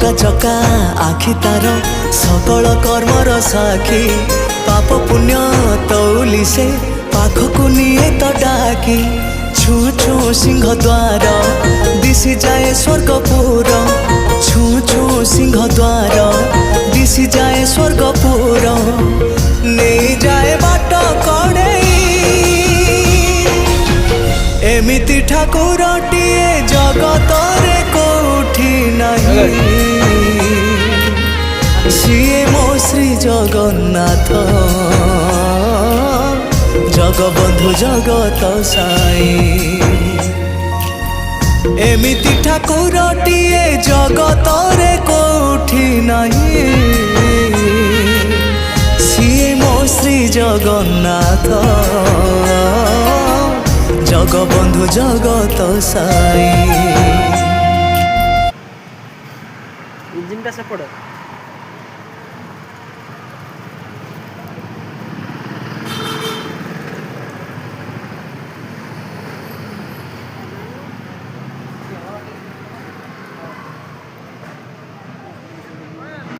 चका चका आखि तार सकल कर्मर साखी पाप पुण्य तौली से पाखकु निये तो डाकी छू छू सिंह द्वार दिशि जाए स्वर्गपुर छू छू सिंह द्वार दिशि जाए स्वर्गपुर नहीं जाए बाट कड़े एमिति ठाकुरटिए जगत रे कोठी नहीं सीए मो श्री जगन्नाथ जगबंधु जगत साई एमिति ठाकुरटिए जगत रे कोठी नहीं सीए मो श्री जगन्नाथ जगबंधु जगत साई इंजिन टा से पड़ो